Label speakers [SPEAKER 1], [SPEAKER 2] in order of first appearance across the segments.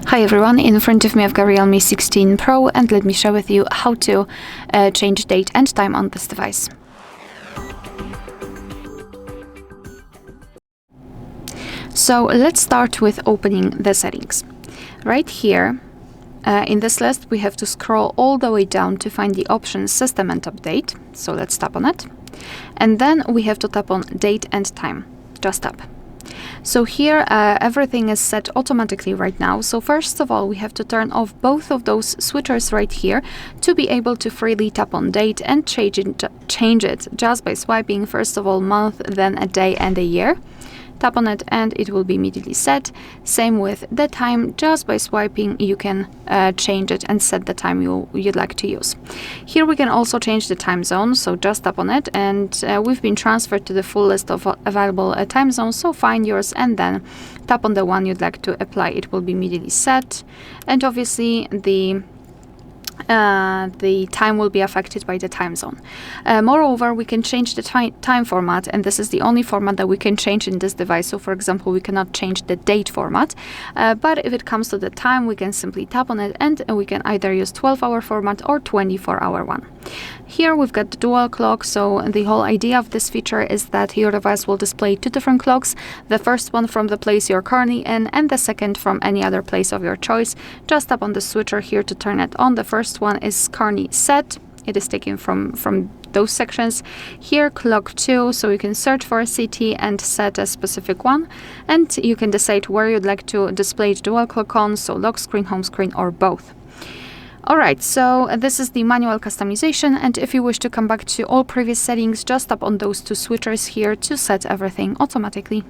[SPEAKER 1] Hi everyone, in front of me I've got Realme 16 Pro, and let me share with you how to change date and time on this device. So let's start with opening the settings. Right here in this list we have to scroll all the way down to find the option System and Update. So let's tap on it. And then we have to tap on Date and Time. Just tap. So here everything is set automatically right now. So first of all, we have to turn off both of those switchers right here to be able to freely tap on date and change it just by swiping first of all month, then a day and a year. Tap on it and it will be immediately set. Same with the time, just by swiping you can change it and set the time you'd like to use. Here we can also change the time zone, so just tap on it and we've been transferred to the full list of available time zones, so find yours and then tap on the one you'd like to apply. It will be immediately set, and obviously the time will be affected by the time zone. Moreover, we can change the time format, and this is the only format that we can change in this device. So for example, we cannot change the date format, but if it comes to the time, we can simply tap on it and we can either use 12-hour format or 24-hour one. Here we've got the dual clock, so the whole idea of this feature is that your device will display two different clocks, the first one from the place you're currently in and the second from any other place of your choice. Just tap on the switcher here to turn it on. The first one is currently set. It is taken from those sections. Here clock 2, so you can search for a city and set a specific one, and you can decide where you'd like to display the dual clock on, so lock screen, home screen, or both. Alright, so this is the manual customization, and if you wish to come back to all previous settings, just tap on those two switchers here to set everything automatically.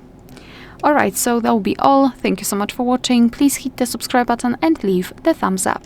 [SPEAKER 1] Alright, so that will be all. Thank you so much for watching. Please hit the subscribe button and leave the thumbs up.